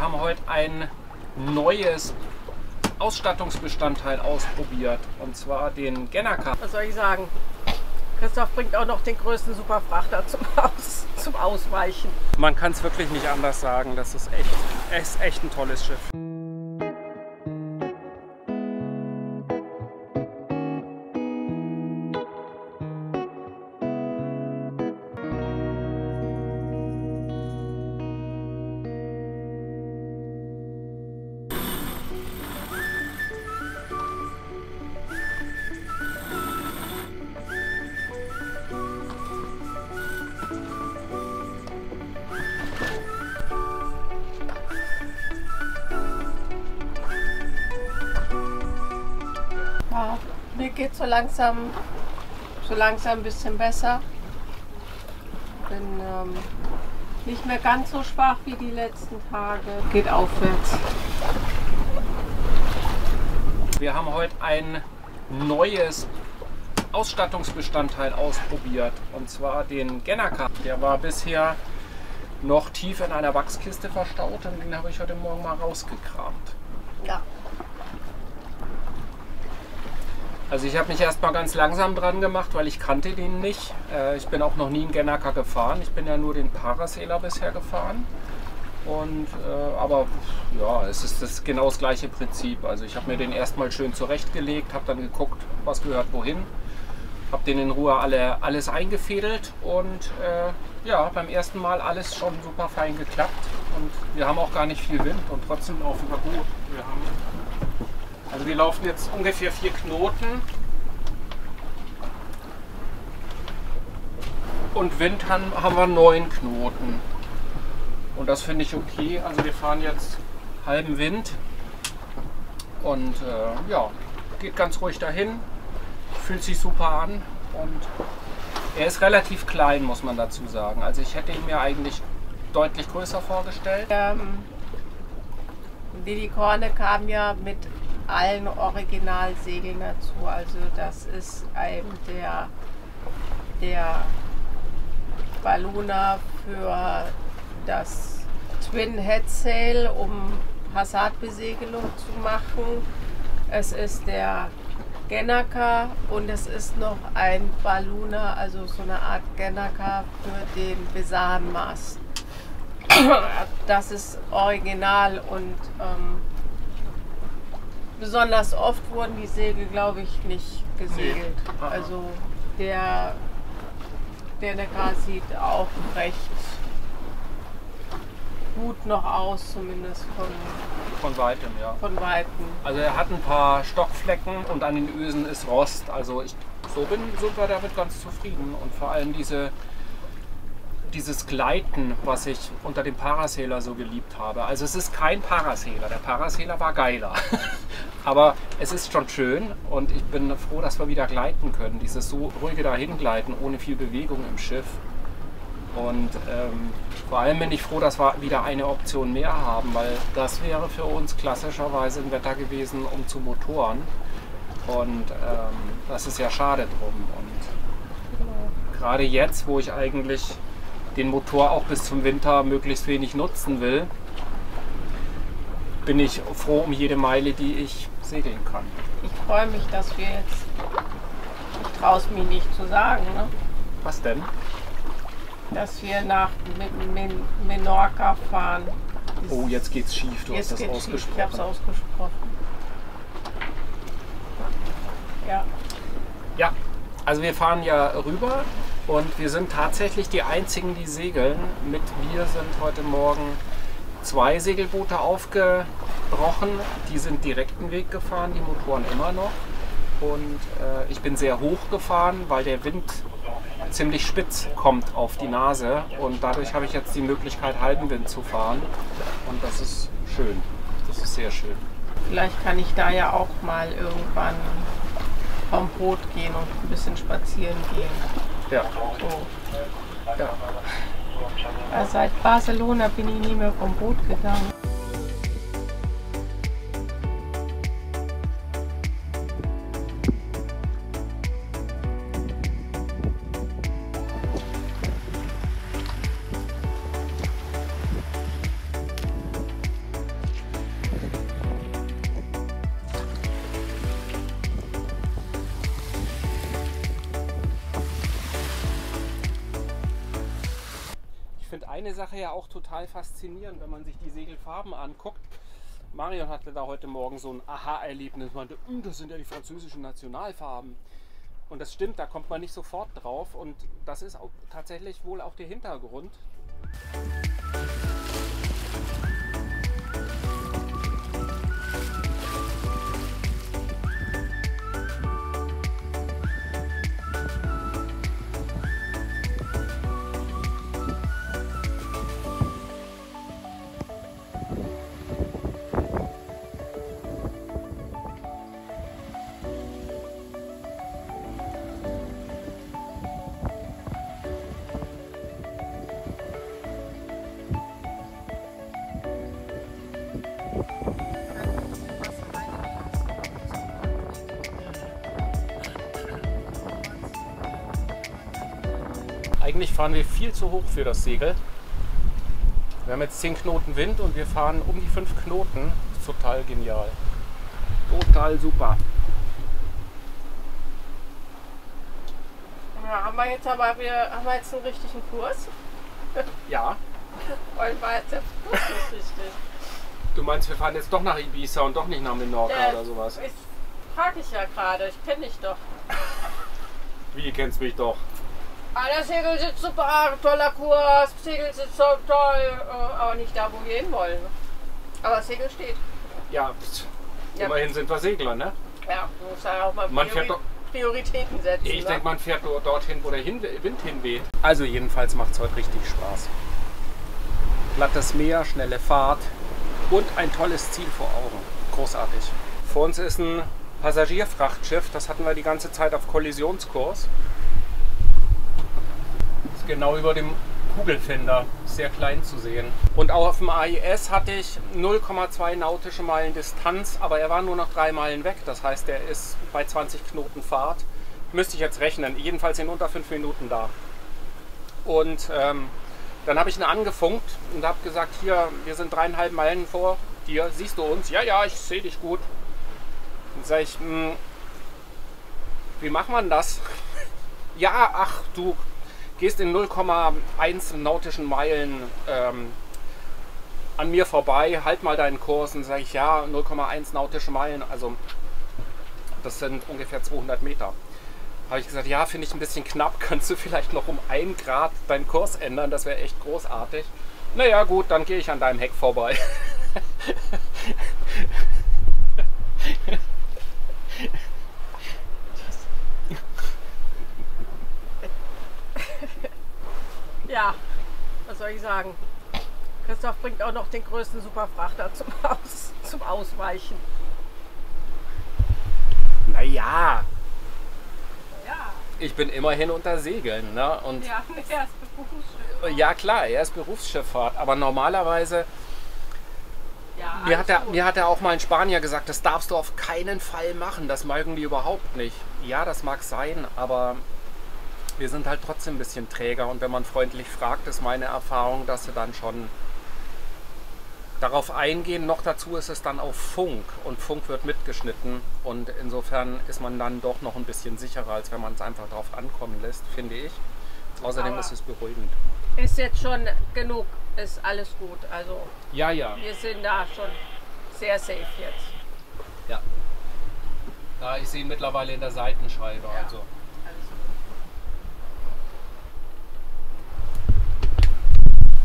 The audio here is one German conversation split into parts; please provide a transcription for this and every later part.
haben heute ein neues Ausstattungsbestandteil ausprobiert, und zwar den Gennaker. Was soll ich sagen? Christoph bringt auch noch den größten Superfrachter zum Ausweichen. Man kann es wirklich nicht anders sagen, das ist echt ein tolles Schiff. Ja, mir geht so langsam ein bisschen besser. Bin nicht mehr ganz so schwach wie die letzten Tage. Geht aufwärts. Wir haben heute ein neues Ausstattungsbestandteil ausprobiert, und zwar den Gennaker. Der war bisher noch tief in einer Wachskiste verstaut und den habe ich heute Morgen mal rausgekramt. Ja. Also ich habe mich erstmal ganz langsam dran gemacht, weil ich kannte den nicht. Ich bin auch noch nie einen Gennaker gefahren. Ich bin ja nur den Parasailer bisher gefahren. Aber ja, es ist genau das gleiche Prinzip. Also ich habe mir den erstmal schön zurechtgelegt, habe dann geguckt, was gehört wohin. Habe den in Ruhe alles eingefädelt und ja, beim ersten Mal alles schon super fein geklappt. Und wir haben auch gar nicht viel Wind und trotzdem laufen wir gut. Also wir laufen jetzt ungefähr 4 Knoten und Wind haben wir 9 Knoten. Und das finde ich okay. Also wir fahren jetzt halben Wind und ja, geht ganz ruhig dahin, fühlt sich super an und er ist relativ klein, muss man dazu sagen. Also ich hätte ihn mir eigentlich deutlich größer vorgestellt. Die Korne kam ja mit allen Originalsegeln dazu. Also das ist eben der Ballooner für das Twin Head Sail, um Hasardbesegelung zu machen. Es ist der Gennaker und es ist noch ein Ballooner, also so eine Art Gennaker für den Besarenmast. Das ist original und besonders oft wurden die Segel, glaube ich, nicht gesegelt. Nee. Also der Neckar sieht auch recht gut noch aus, zumindest Von weitem, ja. von Weitem. Also er hat ein paar Stockflecken und an den Ösen ist Rost. Also sind wir damit ganz zufrieden. Und vor allem dieses Gleiten, was ich unter dem Parasailer so geliebt habe. Also es ist kein Parasailer. Der Parasailer war geiler. Aber es ist schon schön und ich bin froh, dass wir wieder gleiten können. Dieses so ruhige Dahingleiten ohne viel Bewegung im Schiff. Und vor allem bin ich froh, dass wir wieder eine Option mehr haben, weil das wäre für uns klassischerweise ein Wetter gewesen, um zu motoren. Und das ist ja schade drum. Und gerade jetzt, wo ich eigentlich den Motor auch bis zum Winter möglichst wenig nutzen will, bin ich froh um jede Meile, die ich segeln kann. Ich freue mich, dass wir jetzt, ich traue es mir nicht zu sagen, ne? Was denn? Dass wir nach Menorca fahren. Oh, jetzt geht's schief, du hast das ausgesprochen. Ich habe es ausgesprochen. Ja. Ja, also wir fahren ja rüber und wir sind tatsächlich die einzigen, die segeln. Mit mir sind heute Morgen 2 Segelboote aufgebrochen. Die sind direkten Weg gefahren, die Motoren immer noch. Und ich bin sehr hoch gefahren, weil der Wind ziemlich spitz kommt auf die Nase. Und dadurch habe ich jetzt die Möglichkeit, Halbenwind zu fahren. Und das ist schön. Das ist sehr schön. Vielleicht kann ich da ja auch mal irgendwann vom Boot gehen und ein bisschen spazieren gehen. Ja. So. Ja. Also seit Barcelona bin ich nie mehr vom Boot gegangen. eine Sache ja auch total faszinierend, wenn man sich die Segelfarben anguckt. Marion hatte da heute Morgen so ein Aha-Erlebnis, meinte, das sind ja die französischen Nationalfarben. Und das stimmt, da kommt man nicht sofort drauf und das ist auch tatsächlich wohl auch der Hintergrund. Eigentlich fahren wir viel zu hoch für das Segel. Wir haben jetzt 10 Knoten Wind und wir fahren um die 5 Knoten. Das ist total genial. Total super. Ja, haben wir jetzt einen richtigen Kurs? Ja. Weil war jetzt der Kurs nicht richtig. Du meinst, wir fahren jetzt doch nach Ibiza und doch nicht nach Menorca oder sowas? Ich frage ich ja gerade, ich kenne dich doch. Wie, du kennst mich doch? Ah, der Segel sitzt super, toller Kurs, Segel sitzt so toll, aber nicht da, wo wir hin wollen. Aber das Segel steht. Ja, immerhin sind wir Segler, ne? Ja, man muss ja auch mal Prioritäten setzen. Ich denke, man fährt nur dorthin, wo der Wind hinweht. Also jedenfalls macht es heute richtig Spaß. Glattes Meer, schnelle Fahrt und ein tolles Ziel vor Augen. Großartig. Vor uns ist ein Passagierfrachtschiff, das hatten wir die ganze Zeit auf Kollisionskurs. Ist genau über dem Kugelfinder, sehr klein zu sehen. Und auch auf dem AIS hatte ich 0,2 nautische Meilen Distanz, aber er war nur noch 3 Meilen weg. Das heißt, er ist bei 20 Knoten Fahrt. Müsste ich jetzt rechnen, jedenfalls in unter 5 Minuten da. Und dann habe ich ihn angefunkt und habe gesagt, hier, wir sind 3,5 Meilen vor dir, siehst du uns? Ja, ja, ich sehe dich gut. Dann sage ich, wie macht man das? Ja, ach, du gehst in 0,1 nautischen Meilen an mir vorbei, halt mal deinen Kurs. Und sage ich, ja, 0,1 nautische Meilen, also das sind ungefähr 200 Meter. Habe ich gesagt, ja, finde ich ein bisschen knapp, kannst du vielleicht noch um 1 Grad deinen Kurs ändern, das wäre echt großartig. Naja gut, dann gehe ich an deinem Heck vorbei. Ja, was soll ich sagen? Christoph bringt auch noch den größten Superfrachter zum Ausweichen. Naja, Ja, ich bin immerhin unter Segeln. Ne? Und ja, er ist Berufsschiff. ja klar, er ist Berufsschifffahrt, aber normalerweise, Ja, mir hat er auch mal ein Spanier gesagt, das darfst du auf keinen Fall machen, das mögen die überhaupt nicht. Ja, das mag sein, aber wir sind halt trotzdem ein bisschen träger und wenn man freundlich fragt, ist meine Erfahrung, dass sie dann schon darauf eingehen. Noch dazu ist es dann auf Funk und Funk wird mitgeschnitten und insofern ist man dann doch noch ein bisschen sicherer, als wenn man es einfach drauf ankommen lässt, finde ich. Außerdem Aber ist es beruhigend. ist jetzt schon genug, ist alles gut. Also Ja, ja. wir sind da schon sehr safe jetzt. Ja. Ja, ich sehe ihn mittlerweile in der Seitenscheibe. Ja. Also. Alles gut.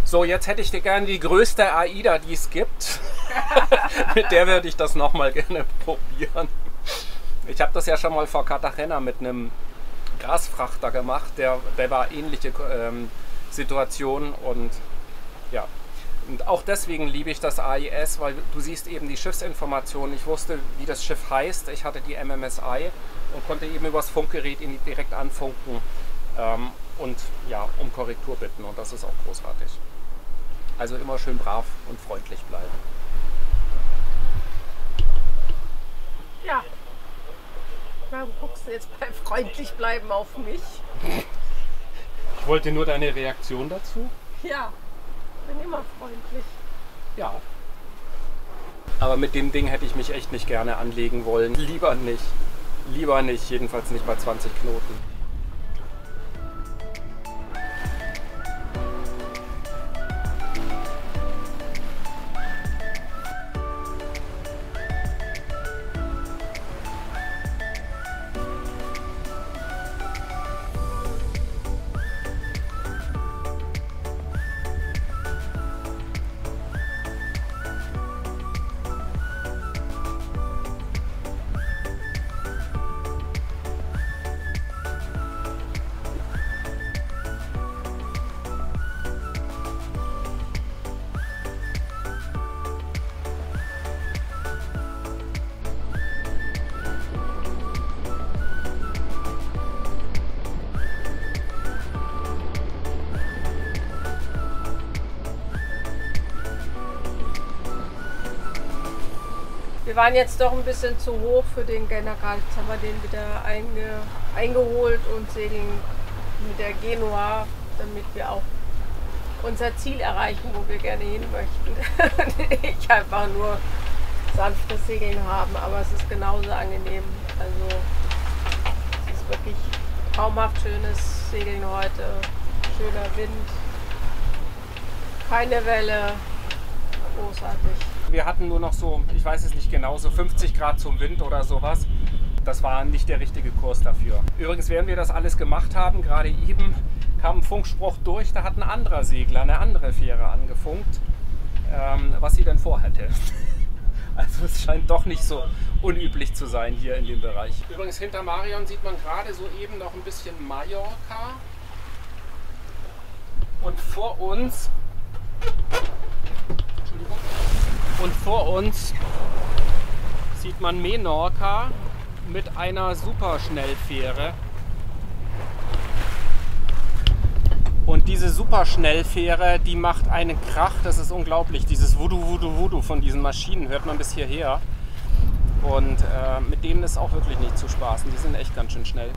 So, jetzt hätte ich dir gerne die größte AIDA, die es gibt. Mit der würde ich das nochmal gerne probieren. Ich habe das ja schon mal vor Cartagena mit einem Gasfrachter gemacht. Der war ähnliche Situation und ja. Und auch deswegen liebe ich das AIS, weil du siehst eben die Schiffsinformationen. Ich wusste, wie das Schiff heißt. Ich hatte die MMSI und konnte eben übers Funkgerät ihn direkt anfunken und ja, um Korrektur bitten. Und das ist auch großartig. Also immer schön brav und freundlich bleiben. Ja. Warum guckst du jetzt beim freundlich bleiben auf mich? Ich wollte nur deine Reaktion dazu. Ja, bin immer freundlich. Ja. Aber mit dem Ding hätte ich mich echt nicht gerne anlegen wollen. Lieber nicht. Lieber nicht, jedenfalls nicht bei 20 Knoten. Wir waren jetzt doch ein bisschen zu hoch für den General. Jetzt haben wir den wieder eingeholt und segeln mit der Genua, damit wir auch unser Ziel erreichen, wo wir gerne hin möchten. Ich einfach nur sanftes Segeln haben, aber es ist genauso angenehm. Also es ist wirklich traumhaft schönes Segeln heute. Schöner Wind, keine Welle, großartig. Wir hatten nur noch so, ich weiß es nicht genau, so 50 Grad zum Wind oder sowas. Das war nicht der richtige Kurs dafür. Übrigens, während wir das alles gemacht haben, gerade eben kam ein Funkspruch durch, da hat ein anderer Segler eine andere Fähre angefunkt, was sie denn vorhatte. Also es scheint doch nicht so unüblich zu sein hier in dem Bereich. Übrigens hinter Marion sieht man gerade so eben noch ein bisschen Mallorca. Und vor uns, sieht man Menorca mit einer Superschnellfähre. Und diese Superschnellfähre, die macht einen Krach, das ist unglaublich. Dieses Wudu, Wudu, Wudu von diesen Maschinen hört man bis hierher. Und mit denen ist auch wirklich nicht zu spaßen. Die sind echt ganz schön schnell.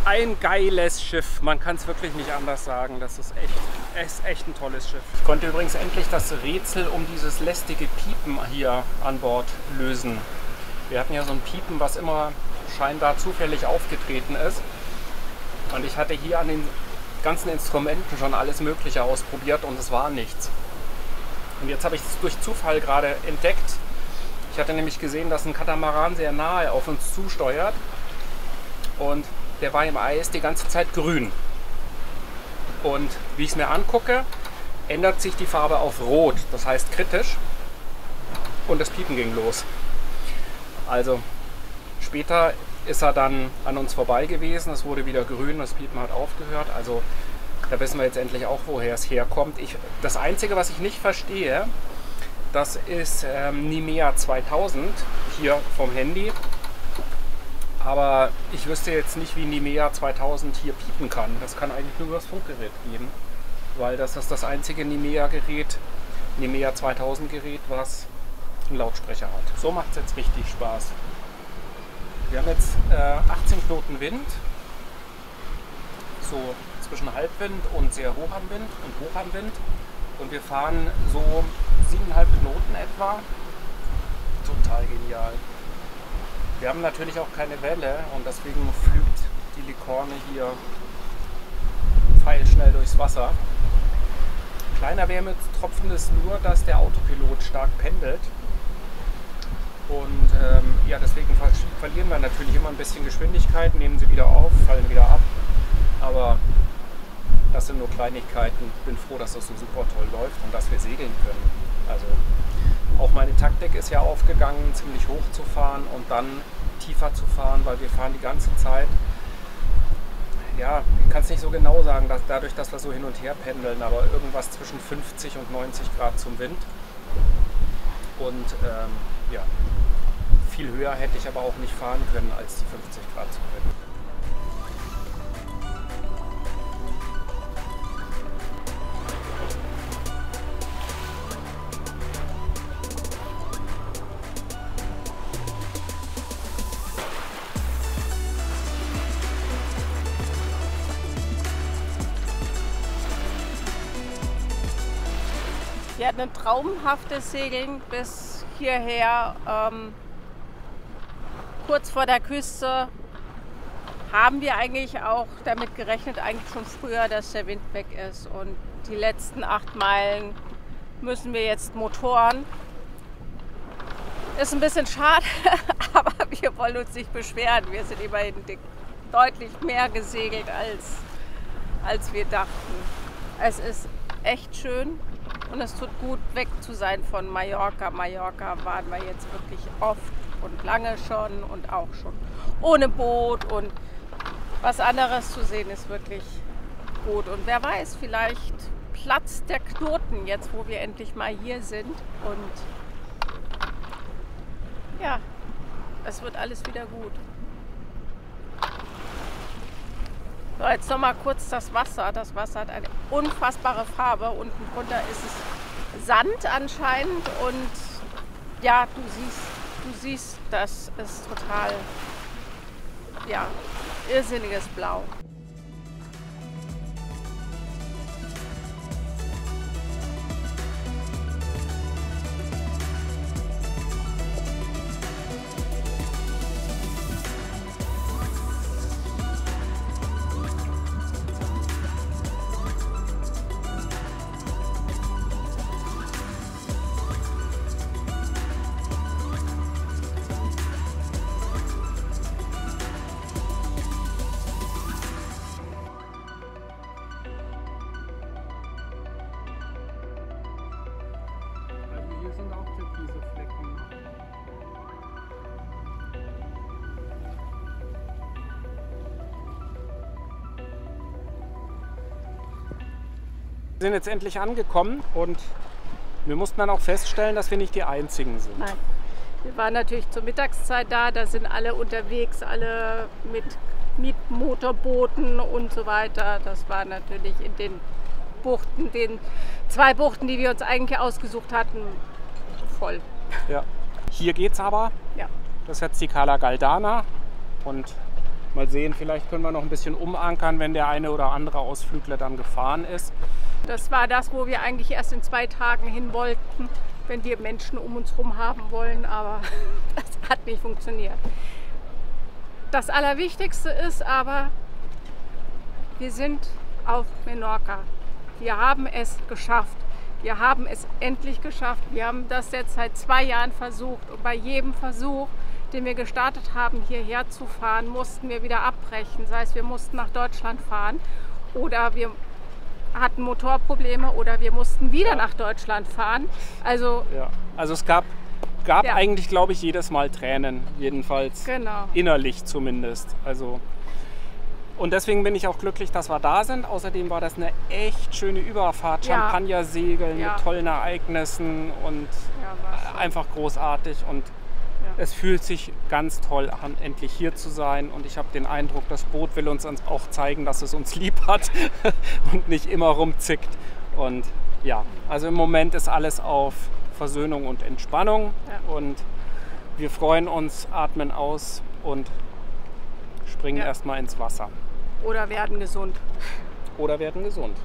Ein geiles Schiff, man kann es wirklich nicht anders sagen. Das ist echt ein tolles Schiff. Ich konnte übrigens endlich das Rätsel um dieses lästige Piepen hier an Bord lösen. Wir hatten ja so ein Piepen, was immer scheinbar zufällig aufgetreten ist. Und ich hatte hier an den ganzen Instrumenten schon alles Mögliche ausprobiert und es war nichts. Und jetzt habe ich es durch Zufall gerade entdeckt. Ich hatte nämlich gesehen, dass ein Katamaran sehr nahe auf uns zusteuert. Und der war im Eis die ganze Zeit grün. Und wie ich es mir angucke, ändert sich die Farbe auf rot, das heißt kritisch. Und das Piepen ging los. Also später ist er dann an uns vorbei gewesen, es wurde wieder grün, das Piepen hat aufgehört. Also da wissen wir jetzt endlich auch, woher es herkommt. Das Einzige, was ich nicht verstehe, das ist Nimea 2000 hier vom Handy. Aber ich wüsste jetzt nicht, wie Nimea 2000 hier piepen kann. Das kann eigentlich nur über das Funkgerät gehen. Weil das ist das einzige Nimea 2000 Gerät, was einen Lautsprecher hat. So macht es jetzt richtig Spaß. Wir haben jetzt 18 Knoten Wind. So zwischen Halbwind und sehr hoch am Wind und hoch am Wind. Und wir fahren so 7,5 Knoten etwa. Total genial. Wir haben natürlich auch keine Welle und deswegen flügt die Licorne hier pfeilschnell durchs Wasser. Kleiner Wärmetropfen ist nur, dass der Autopilot stark pendelt. Und ja, deswegen verlieren wir natürlich immer ein bisschen Geschwindigkeit, nehmen sie wieder auf, fallen wieder ab. Aber das sind nur Kleinigkeiten. Ich bin froh, dass das so super toll läuft und dass wir segeln können. Also auch meine Taktik ist ja aufgegangen, ziemlich hoch zu fahren und dann tiefer zu fahren, weil wir fahren die ganze Zeit. Ja, ich kann es nicht so genau sagen, dass dadurch, dass wir so hin und her pendeln, aber irgendwas zwischen 50 und 90 Grad zum Wind. Und ja, viel höher hätte ich aber auch nicht fahren können als die 50 Grad zum Wind. Wir hatten ein traumhaftes Segeln bis hierher. Kurz vor der Küste haben wir eigentlich auch damit gerechnet, eigentlich schon früher, dass der Wind weg ist. Und die letzten 8 Meilen müssen wir jetzt motoren. Ist ein bisschen schade, aber wir wollen uns nicht beschweren. Wir sind immerhin deutlich mehr gesegelt, als wir dachten. Es ist echt schön. Und es tut gut, weg zu sein von Mallorca. Mallorca waren wir jetzt wirklich oft und lange schon und auch schon ohne Boot und was anderes zu sehen ist wirklich gut. Und wer weiß, vielleicht platzt der Knoten jetzt, wo wir endlich mal hier sind und ja, es wird alles wieder gut. So, jetzt noch mal kurz das Wasser. Das Wasser hat eine unfassbare Farbe. Unten drunter ist es Sand anscheinend und ja, du siehst, das ist total, ja, irrsinniges Blau. Wir sind jetzt endlich angekommen und wir mussten dann auch feststellen, dass wir nicht die Einzigen sind. Nein. Wir waren natürlich zur Mittagszeit da sind alle unterwegs, alle mit Motorbooten und so weiter. Das war natürlich in den Buchten, den 2 Buchten, die wir uns eigentlich ausgesucht hatten, voll. Ja. Hier geht's aber. Ja. Das ist jetzt die Cala Galdana und mal sehen, vielleicht können wir noch ein bisschen umankern, wenn der eine oder andere Ausflügler dann gefahren ist. Das war das, wo wir eigentlich erst in 2 Tagen hin wollten, wenn wir Menschen um uns herum haben wollen, aber das hat nicht funktioniert. Das Allerwichtigste ist aber, wir sind auf Menorca. Wir haben es geschafft. Wir haben es endlich geschafft. Wir haben das jetzt seit 2 Jahren versucht und bei jedem Versuch, den wir gestartet haben, hierher zu fahren, mussten wir wieder abbrechen. Sei es, wir mussten nach Deutschland fahren oder wir hatten Motorprobleme oder wir mussten wieder nach Deutschland fahren. Also es gab eigentlich, glaube ich, jedes Mal Tränen, jedenfalls innerlich zumindest. Also, und deswegen bin ich auch glücklich, dass wir da sind. Außerdem war das eine echt schöne Überfahrt, Champagner-Segeln mit tollen Ereignissen und einfach großartig. Und es fühlt sich ganz toll an, endlich hier zu sein. Und ich habe den Eindruck, das Boot will uns auch zeigen, dass es uns lieb hat und nicht immer rumzickt. Und ja, also im Moment ist alles auf Versöhnung und Entspannung. Ja. Und wir freuen uns, atmen aus und springen erstmal ins Wasser. Oder werden gesund. Oder werden gesund.